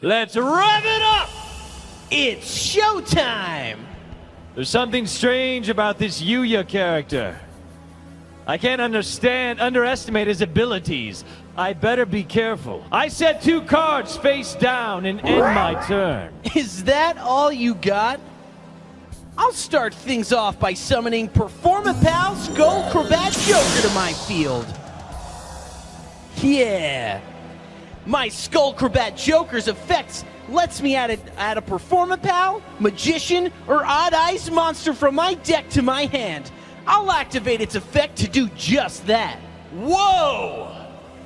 Let's rev it up! It's showtime! There's something strange about this Yuya character. I can't underestimate his abilities. I better be careful. I set 2 cards face down and end my turn. Is that all you got? I'll start things off by summoning Performapal Skullcrabat Joker to my field. Yeah. My Skullcrabat Joker's effects lets me add a Performapal, Magician, or Odd Eyes monster from my deck to my hand. I'll activate its effect to do just that. Whoa!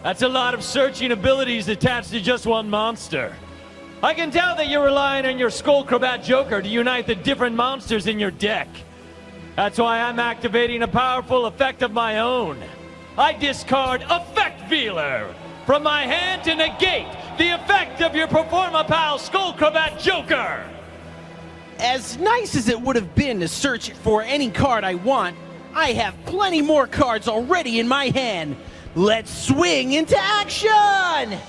That's a lot of searching abilities attached to just one monster. I can tell that you're relying on your Skullcrabat Joker to unite the different monsters in your deck. That's why I'm activating a powerful effect of my own. I discard Effect Vealer from my hand to negate the effect of your Performapal Skullcrabat Joker. As nice as it would have been to search for any card I want, I have plenty more cards already in my hand. Let's swing into action!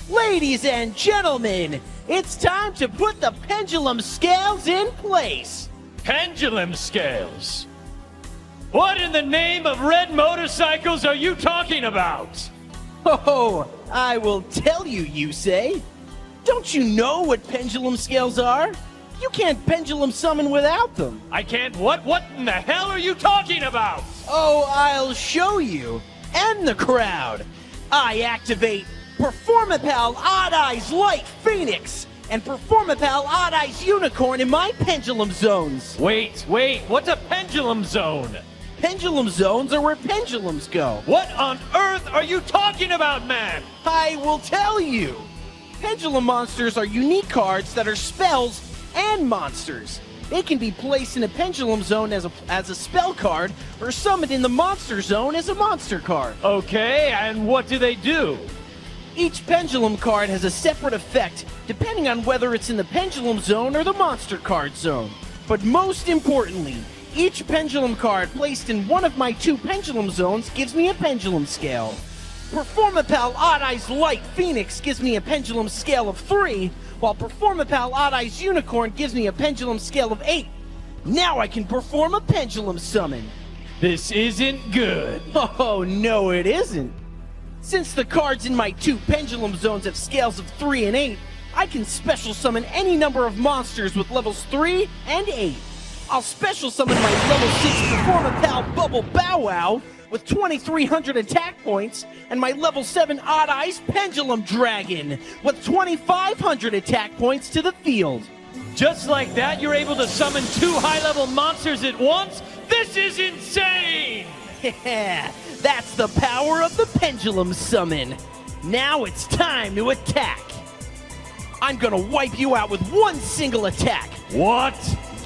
Ladies and gentlemen, it's time to put the pendulum scales in place. Pendulum scales? What in the name of red motorcycles are you talking about? Oh, I will tell you, Yusei. Don't you know what pendulum scales are? You can't pendulum summon without them. I can't what? What in the hell are you talking about? Oh, I'll show you. And the crowd. I activate Performapal Odd Eyes Light Phoenix and Performapal Odd Eyes Unicorn in my pendulum zones. Wait, what's a pendulum zone? Pendulum zones are where pendulums go. What on earth are you talking about, man? I will tell you. Pendulum monsters are unique cards that are spells and monsters. They can be placed in a pendulum zone as a spell card or summoned in the monster zone as a monster card. Okay, and what do they do? Each pendulum card has a separate effect depending on whether it's in the pendulum zone or the monster card zone. But most importantly, each pendulum card placed in one of my 2 pendulum zones gives me a pendulum scale. Performapal Odd Eyes Light Phoenix gives me a pendulum scale of 3, while Performapal Odd Eyes Unicorn gives me a pendulum scale of 8. Now I can perform a pendulum summon. This isn't good. Oh, no it isn't. Since the cards in my 2 pendulum zones have scales of 3 and 8, I can special summon any number of monsters with levels 3 and 8. I'll special summon my level 6 Performapal Bubble Bow Wow with 2,300 attack points, and my level 7 Odd Eyes Pendulum Dragon with 2,500 attack points to the field. Just like that, you're able to summon 2 high-level monsters at once? This is insane! Yeah, that's the power of the Pendulum Summon. Now it's time to attack. I'm gonna wipe you out with one single attack. What?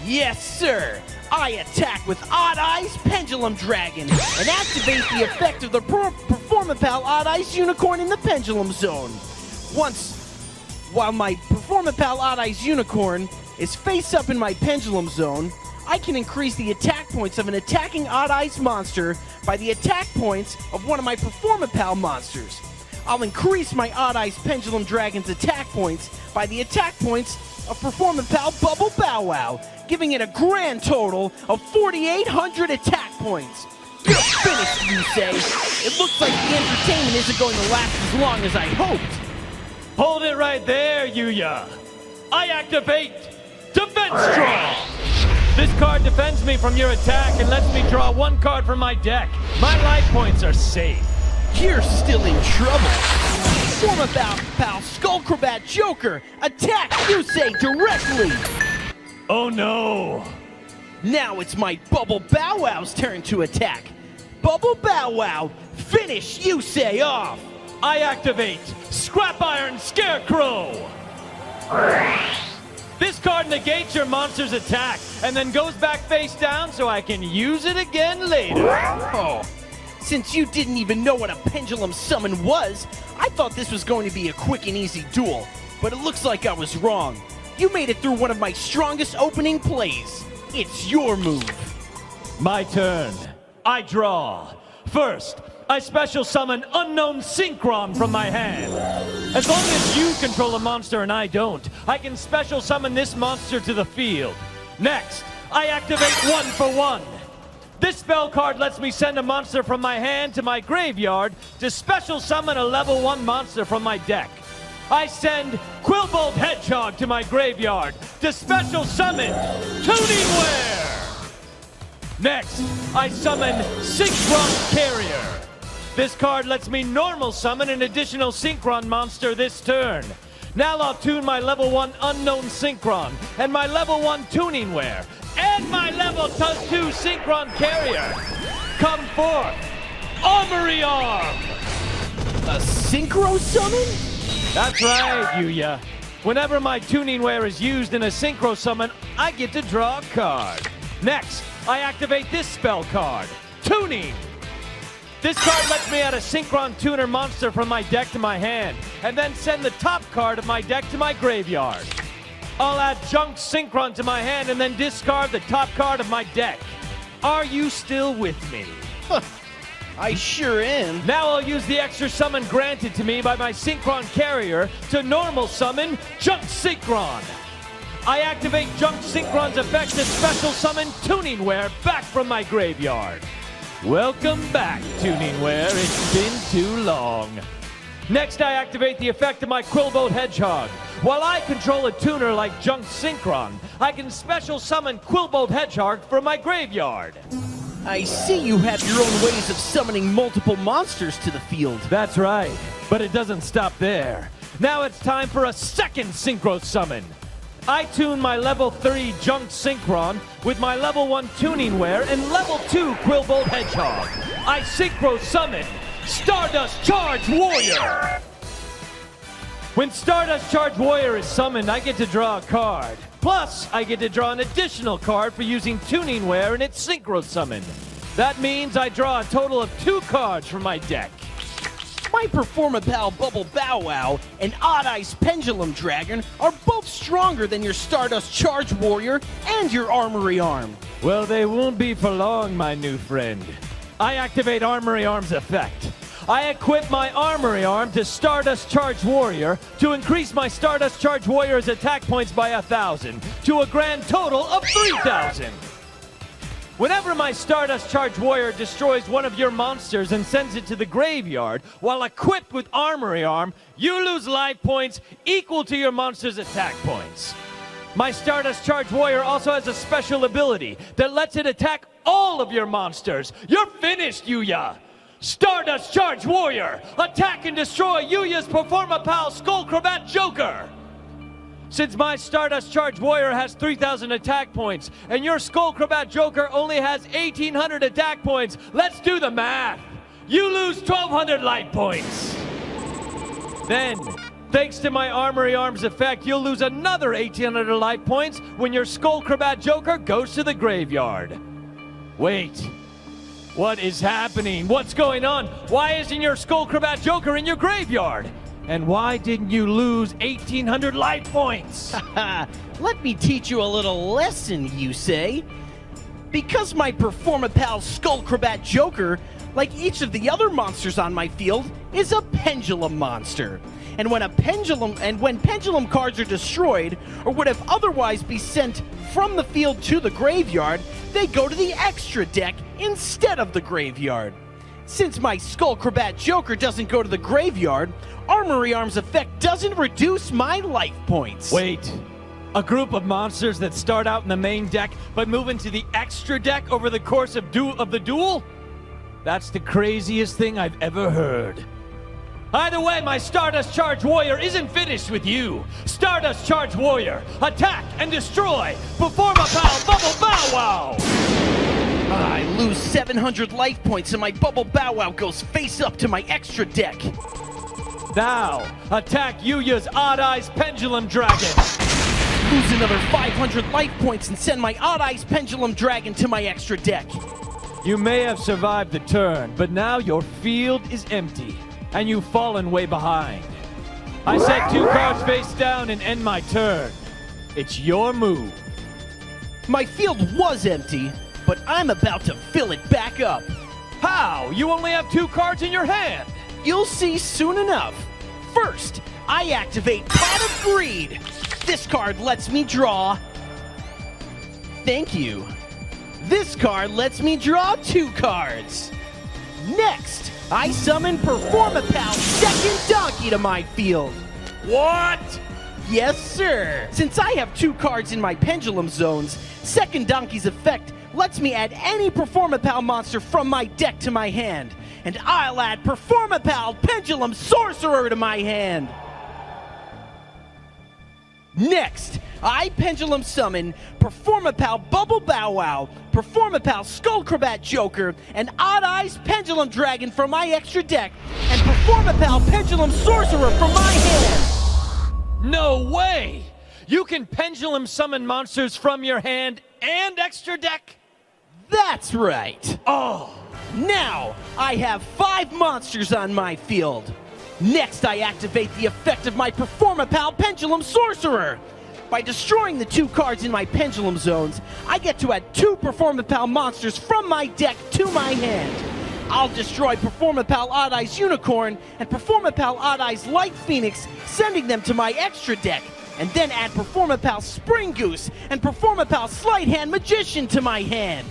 Yes, sir. I attack with Odd Eyes Pendulum Dragon and activate the effect of the Performapal Odd Eyes Unicorn in the Pendulum Zone. While my Performapal Odd Eyes Unicorn is face up in my Pendulum Zone, I can increase the attack points of an attacking Odd Eyes monster by the attack points of one of my Performapal monsters. I'll increase my Odd Eyes Pendulum Dragon's attack points by the attack points of Performapal Bubble Bow Wow, giving it a grand total of 4,800 attack points. You're finished, Yusei. It looks like the entertainment isn't going to last as long as I hoped. Hold it right there, Yuya. I activate Defense Draw. This card defends me from your attack and lets me draw 1 card from my deck. My life points are safe. You're still in trouble. Performapal Skullcrabat Joker, attack Yusei directly. Oh no. Now it's my Bubble Bow Wow's turn to attack. Bubble Bow Wow, finish Yusei off. I activate Scrap Iron Scarecrow. This card negates your monster's attack and then goes back face down so I can use it again later. Oh, since you didn't even know what a pendulum summon was, I thought this was going to be a quick and easy duel, but it looks like I was wrong. You made it through one of my strongest opening plays. It's your move. My turn. I draw. First, I special summon Unknown Synchron from my hand. As long as you control a monster and I don't, I can special summon this monster to the field. Next, I activate 1-for-1. This spell card lets me send a monster from my hand to my graveyard to special summon a level 1 monster from my deck. I send Quillbolt Hedgehog to my graveyard to special summon Tuningware. Next, I summon Synchron Carrier. This card lets me normal summon an additional Synchron monster this turn. Now I'll tune my level 1 Unknown Synchron and my level 1 Tuningware and my level 2 Synchron Carrier. Come forth, Armory Arm! A Synchro summon? That's right, Yuya. Whenever my Tuningware is used in a Synchro summon, I get to draw a card. Next, I activate this spell card, Tuning. This card lets me add a Synchron Tuner monster from my deck to my hand, and then send the top card of my deck to my graveyard. I'll add Junk Synchron to my hand and then discard the top card of my deck. Are you still with me? I sure am. Now I'll use the extra summon granted to me by my Synchron Carrier to normal summon Junk Synchron. I activate Junk Synchron's effect to special summon Tuningware back from my graveyard. Welcome back, Tuningware. It's been too long. Next, I activate the effect of my Quillbolt Hedgehog. While I control a tuner like Junk Synchron, I can special summon Quillbolt Hedgehog from my graveyard. I see you have your own ways of summoning multiple monsters to the field. That's right, but it doesn't stop there. Now it's time for a second Synchro summon. I tune my level 3 Junk Synchron with my level 1 Tuningware and level 2 Quillbolt Hedgehog. I Synchro summon Stardust Charge Warrior! When Stardust Charge Warrior is summoned, I get to draw a card. Plus, I get to draw an additional card for using Tuningware in its Synchro summon. That means I draw a total of 2 cards from my deck. My Performapal Bubble Bow Wow and Odd Ice Pendulum Dragon are both stronger than your Stardust Charge Warrior and your Armory Arm. Well, they won't be for long, my new friend. I activate Armory Arm's effect. I equip my Armory Arm to Stardust Charge Warrior to increase my Stardust Charge Warrior's attack points by 1,000 to a grand total of 3,000. Whenever my Stardust Charge Warrior destroys one of your monsters and sends it to the graveyard while equipped with Armory Arm, you lose life points equal to your monster's attack points. My Stardust Charge Warrior also has a special ability that lets it attack all of your monsters. You're finished, Yuya! Stardust Charge Warrior, attack and destroy Yuya's Performapal Skullcrabat Joker! Since my Stardust Charge Warrior has 3,000 attack points, and your Skullcrabat Joker only has 1,800 attack points, let's do the math! You lose 1,200 life points! Then, thanks to my Armory Arm's effect, you'll lose another 1,800 life points when your Skullcrabat Joker goes to the graveyard. Wait, what is happening? What's going on? Why isn't your Skullcrabat Joker in your graveyard? And why didn't you lose 1,800 life points? Let me teach you a little lesson, Yusei. Because my Performapal Skullcrabat Joker, like each of the other monsters on my field, is a Pendulum monster. And when Pendulum cards are destroyed, or would have otherwise be sent from the field to the graveyard, they go to the extra deck instead of the graveyard. Since my Skullcrabat Joker doesn't go to the graveyard, Armory Arm's effect doesn't reduce my life points. Wait, a group of monsters that start out in the main deck but move into the extra deck over the course of the duel? That's the craziest thing I've ever heard. Either way, my Stardust Charge Warrior isn't finished with you. Stardust Charge Warrior, attack and destroy. Performapal Bubble Bow Wow. I lose 700 life points and my Bubble Bow Wow goes face up to my extra deck. Now, attack Yuya's Odd Eyes Pendulum Dragon. Lose another 500 life points and send my Odd Eyes Pendulum Dragon to my extra deck. You may have survived the turn, but now your field is empty, and you've fallen way behind. I set 2 cards face down and end my turn. It's your move. My field was empty, but I'm about to fill it back up. How? You only have 2 cards in your hand. You'll see soon enough. First, I activate Pot of Greed. This card lets me draw... Thank you. This card lets me draw 2 cards. Next, I summon Performapal Second Donkey to my field. What? Yes, sir. Since I have 2 cards in my Pendulum zones, Second Donkey's effect lets me add any Performapal monster from my deck to my hand. And I'll add Performapal Pendulum Sorcerer to my hand. Next, I Pendulum summon Performapal Bubble Bow Wow, Performapal Skullcrabat Joker, and Odd Eyes Pendulum Dragon from my extra deck, and Performapal Pendulum Sorcerer from my hand. No way! You can pendulum summon monsters from your hand and extra deck? That's right. Oh! Now, I have 5 monsters on my field. Next, I activate the effect of my Performapal Pendulum Sorcerer. By destroying the 2 cards in my Pendulum zones, I get to add 2 Performapal monsters from my deck to my hand. I'll destroy Performapal Odd Eyes Unicorn and Performapal Odd Eyes Light Phoenix, sending them to my extra deck, and then add Performapal Spring Goose and Performapal Sleight Hand Magician to my hand.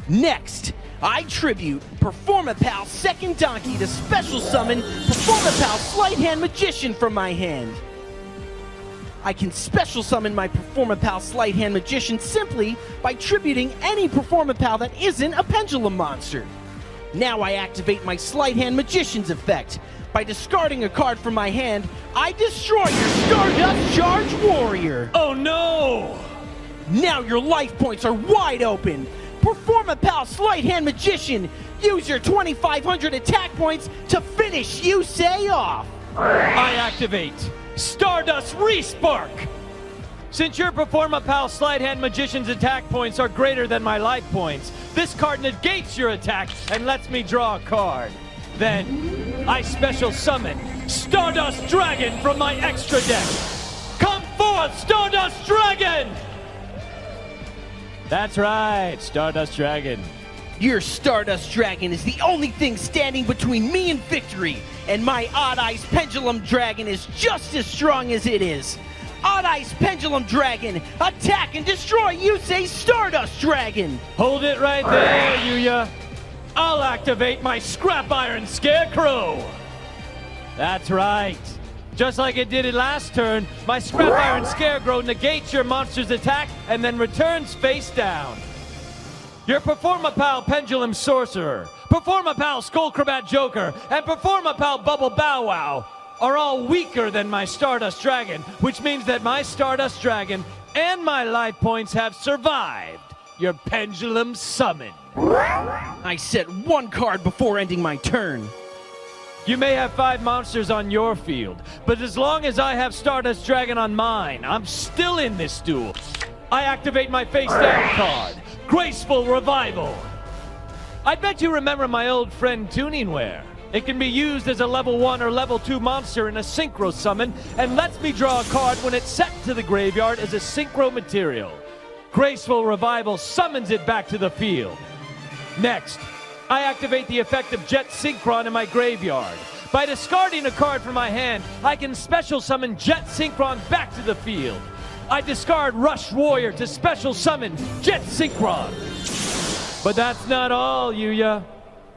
Next, I tribute Performapal Second Donkey to special summon Performapal Sleight Hand Magician from my hand. I can special summon my Performapal Sleight Hand Magician simply by tributing any Performapal that isn't a Pendulum monster. Now I activate my Sleight Hand Magician's effect. By discarding a card from my hand, I destroy your Stardust Charge Warrior. Oh no! Now your life points are wide open. Performapal Sleight Hand Magician, use your 2,500 attack points to finish Yusei off. I activate Stardust Respark! Since your Performapal Sleight Hand Magician's attack points are greater than my life points, this card negates your attack and lets me draw a card. Then, I special summon Stardust Dragon from my extra deck. Come forth, Stardust Dragon! That's right, Stardust Dragon. Your Stardust Dragon is the only thing standing between me and victory, and my Odd Eyes Pendulum Dragon is just as strong as it is. Odd Eyes Pendulum Dragon, attack and destroy Yusei's Stardust Dragon! Hold it right there, Yuya. I'll activate my Scrap Iron Scarecrow. That's right. Just like it did it last turn, my Scrap Iron Scarecrow negates your monster's attack and then returns face down. Your Performapal Pendulum Sorcerer, Performapal Skullcrabat Joker, and Performapal Bubble Bow Wow are all weaker than my Stardust Dragon, which means that my Stardust Dragon and my life points have survived your Pendulum Summon. I set 1 card before ending my turn. You may have 5 monsters on your field, but as long as I have Stardust Dragon on mine, I'm still in this duel. I activate my face down card, Graceful Revival. I bet you remember my old friend Tuningware. It can be used as a level 1 or level 2 monster in a Synchro summon and lets me draw a card when it's set to the graveyard as a Synchro material. Graceful Revival summons it back to the field. Next, I activate the effect of Jet Synchron in my graveyard. By discarding a card from my hand, I can special summon Jet Synchron back to the field. I discard Rush Warrior to special summon Jet Synchron. But that's not all, Yuya.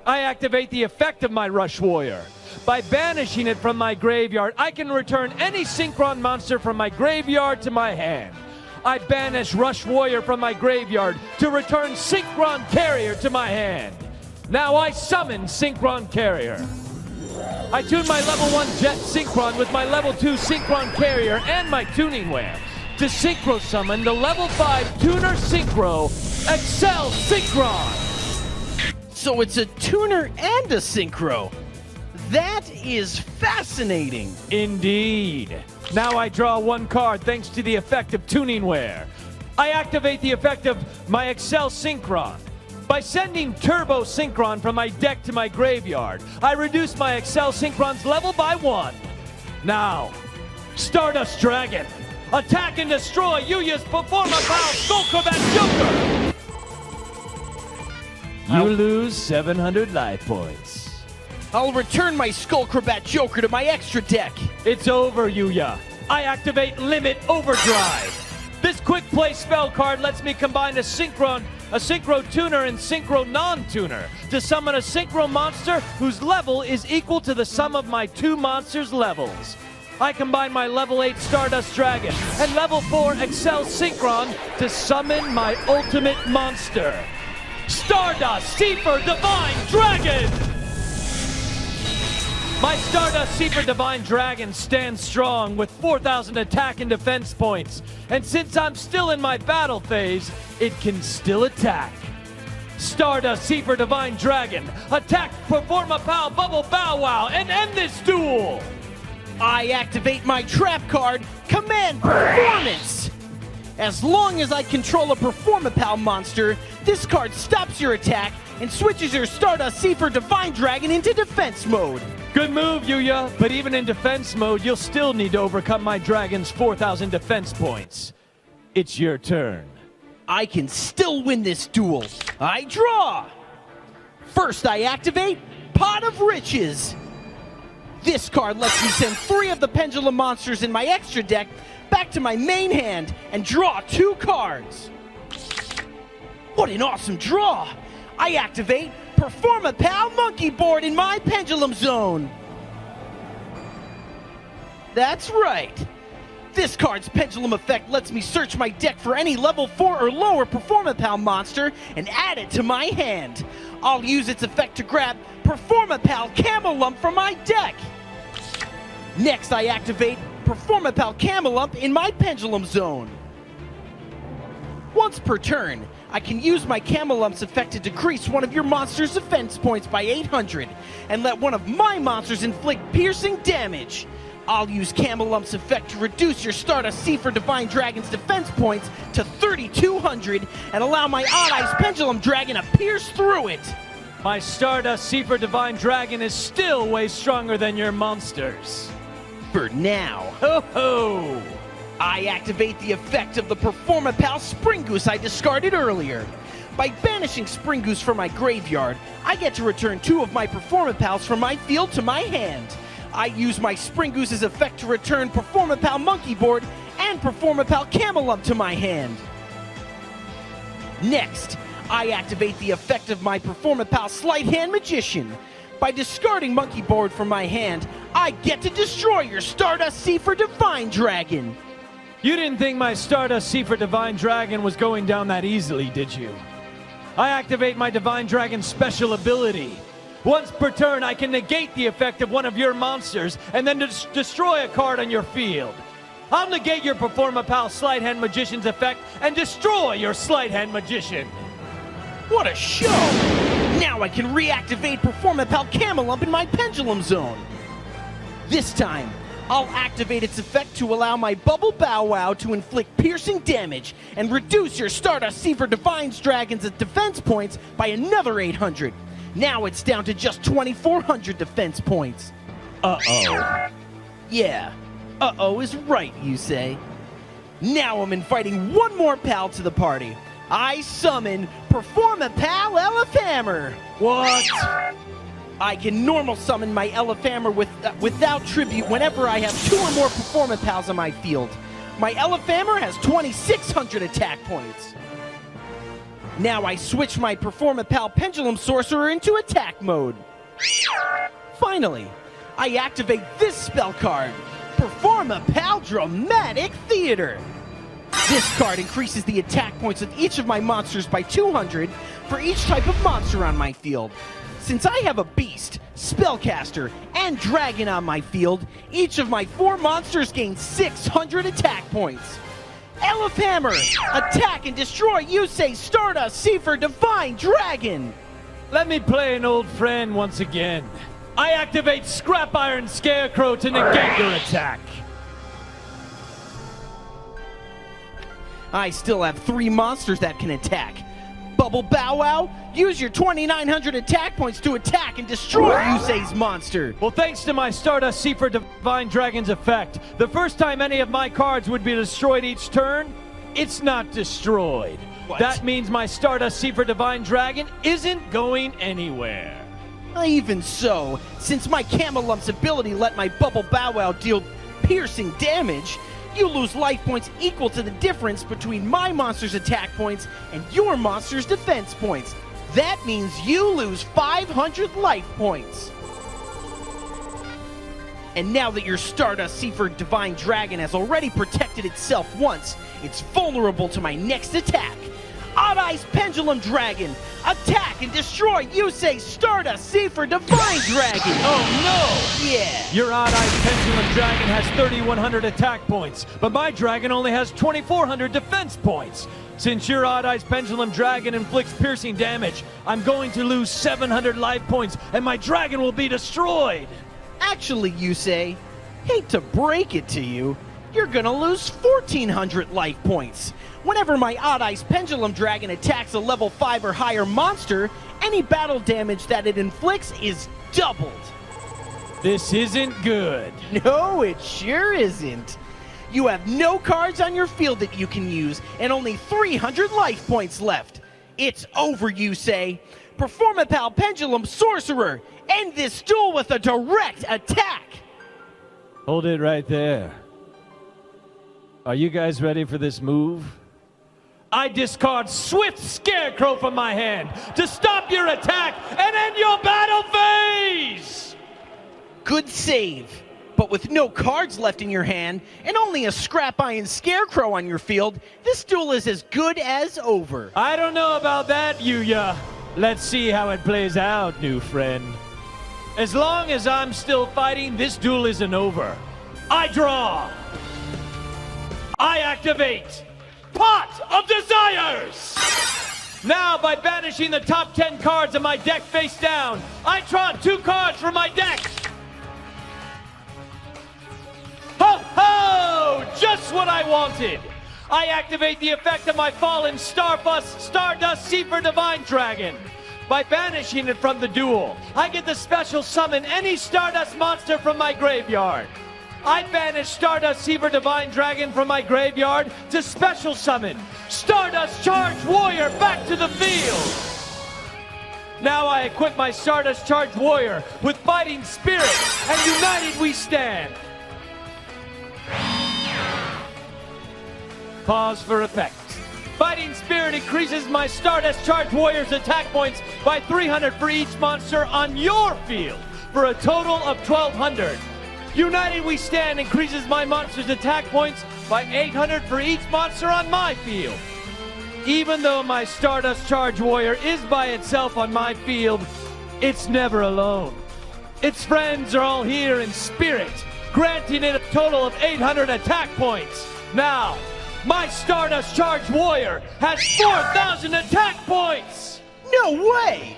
I activate the effect of my Rush Warrior. By banishing it from my graveyard, I can return any Synchron monster from my graveyard to my hand. I banish Rush Warrior from my graveyard to return Synchron Carrier to my hand. Now I summon Synchron Carrier. I tune my level 1 Jet Synchron with my level 2 Synchron Carrier and my Tuningware to Synchro summon the level 5 Tuner Synchro Excel Synchron. So it's a tuner and a Synchro. That is fascinating. Indeed. Now I draw 1 card thanks to the effect of Tuningware. I activate the effect of my Excel Synchron. By sending Turbo Synchron from my deck to my graveyard, I reduce my Excel Synchron's level by 1. Now, Stardust Dragon, attack and destroy Yuya's Performapal Skullcrabat Joker! You lose 700 life points. I'll return my Skullcrobat Joker to my extra deck. It's over, Yuya. I activate Limit Overdrive. This quick play spell card lets me combine a Synchro Tuner and Synchro Non-Tuner to summon a Synchro monster whose level is equal to the sum of my 2 monsters' levels. I combine my level 8 Stardust Dragon and level 4 Excel Synchron to summon my ultimate monster, Stardust Seafer Divine Dragon! My Stardust Seafer Divine Dragon stands strong with 4,000 attack and defense points, and since I'm still in my battle phase, it can still attack. Stardust Seafer Divine Dragon, attack, perform a pow, bubble, bow wow, and end this duel! I activate my trap card, Command Performance! As long as I control a Performapal monster, this card stops your attack and switches your Stardust Seafer Divine Dragon into defense mode. Good move, Yuya, but even in defense mode, you'll still need to overcome my dragon's 4,000 defense points. It's your turn. I can still win this duel. I draw! First, I activate Pot of Riches. This card lets me send 3 of the Pendulum monsters in my extra deck back to my main hand and draw 2 cards. What an awesome draw! I activate Performapal Monkey Board in my Pendulum Zone. That's right. This card's Pendulum effect lets me search my deck for any level 4 or lower Performapal monster and add it to my hand. I'll use its effect to grab Performapal Camelump from my deck. Next, I activate Performapal Camelump in my Pendulum Zone. Once per turn, I can use my Camelump's effect to decrease one of your monster's defense points by 800 and let one of my monsters inflict piercing damage. I'll use Camelump's effect to reduce your Stardust Seafer Divine Dragon's defense points to 3,200 and allow my Odd Eyes Pendulum Dragon to pierce through it. My Stardust Seafer Divine Dragon is still way stronger than your monsters. For now. Ho ho! I activate the effect of the Performapal Spring Goose I discarded earlier. By banishing Spring Goose from my graveyard, I get to return 2 of my Performapals from my field to my hand. I use my Spring Goose's effect to return Performapal Monkey Board and Performapal Camelump to my hand. Next, I activate the effect of my Performapal Sleight Hand Magician. By discarding Monkey Board from my hand, I get to destroy your Stardust Seafer Divine Dragon. You didn't think my Stardust Seafer Divine Dragon was going down that easily, did you? I activate my Divine Dragon special ability. Once per turn, I can negate the effect of one of your monsters and then destroy a card on your field. I'll negate your Performapal Sleight Hand Magician's effect and destroy your Sleight Hand Magician. What a show! Now I can reactivate Performapal Camelump in my Pendulum Zone. This time, I'll activate its effect to allow my Bubble Bow Wow to inflict piercing damage and reduce your Stardust Seafer Divine Dragon's defense points by another 800. Now it's down to just 2,400 defense points. Uh-oh. Yeah, uh-oh is right, you say. Now I'm inviting one more pal to the party. I summon Performapal Elefhammer. What? I can normal summon my Elefhammer without tribute whenever I have 2 or more Performapals on my field. My Elefhammer has 2,600 attack points. Now I switch my Performapal Pendulum Sorcerer into attack mode. Finally, I activate this spell card, Performapal Dramatic Theater. This card increases the attack points of each of my monsters by 200 for each type of monster on my field. Since I have a Beast, Spellcaster, and Dragon on my field, each of my 4 monsters gains 600 attack points. Elefhammer, attack and destroy Yusei Stardust Seafer Divine Dragon! Let me play an old friend once again. I activate Scrap Iron Scarecrow to negate your attack. I still have 3 monsters that can attack. Bubble Bow Wow, use your 2,900 attack points to attack and destroy Yusei's monster. Well, thanks to my Stardust Seafer Divine Dragon's effect, the first time any of my cards would be destroyed each turn, it's not destroyed. What? That means my Stardust Seafer Divine Dragon isn't going anywhere. Even so, since my Camelump's ability let my Bubble Bow Wow deal piercing damage, you lose life points equal to the difference between my monster's attack points and your monster's defense points. That means you lose 500 life points. And now that your Stardust Seaford Divine Dragon has already protected itself once, it's vulnerable to my next attack. Odd Eyes Pendulum Dragon, attack and destroy Yusei's Stardust Seaford Divine Dragon! Oh no! Yeah! Your Odd Eyes Pendulum Dragon has 3,100 attack points, but my dragon only has 2,400 defense points. Since your Odd Eyes Pendulum Dragon inflicts piercing damage, I'm going to lose 700 life points and my dragon will be destroyed! Actually, Yusei, hate to break it to you, you're gonna lose 1,400 life points. Whenever my Odd Eyes Pendulum Dragon attacks a level 5 or higher monster, any battle damage that it inflicts is doubled. This isn't good. No, it sure isn't. You have no cards on your field that you can use, and only 300 life points left. It's over, Yusei. Performapal Pendulum Sorcerer, end this duel with a direct attack. Hold it right there. Are you guys ready for this move? I discard Swift Scarecrow from my hand to stop your attack and end your battle phase! Good save. But with no cards left in your hand and only a Scrap Iron Scarecrow on your field, this duel is as good as over. I don't know about that, Yuya. Let's see how it plays out, new friend. As long as I'm still fighting, this duel isn't over. I draw. I activate Pot of Desires! Now, by banishing the top 10 cards of my deck face down, I draw 2 cards from my deck! Ho ho! Just what I wanted! I activate the effect of my fallen Stardust Seaford Divine Dragon. By banishing it from the duel, I get the special summon any Stardust monster from my graveyard. I banish Stardust Seaford Divine Dragon from my graveyard to special summon Stardust Charged Warrior back to the field. Now I equip my Stardust Charged Warrior with Fighting Spirit, and united we stand. Pause for effect. Fighting Spirit increases my Stardust Charged Warrior's attack points by 300 for each monster on your field, for a total of 1,200. United We Stand increases my monster's attack points by 800 for each monster on my field. Even though my Stardust Charge Warrior is by itself on my field, it's never alone. Its friends are all here in spirit, granting it a total of 800 attack points. Now, my Stardust Charge Warrior has 4,000 attack points! No way!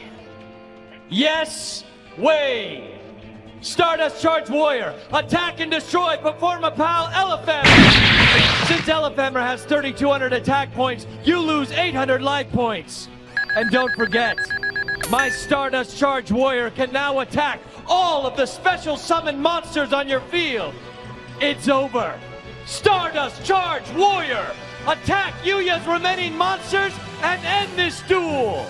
Yes, way! Stardust Charge Warrior, attack and destroy Performapal Elefhammer! Since Elefhammer has 3,200 attack points, you lose 800 life points. And don't forget, my Stardust Charge Warrior can now attack all of the special summon monsters on your field. It's over. Stardust Charge Warrior, attack Yuya's remaining monsters and end this duel!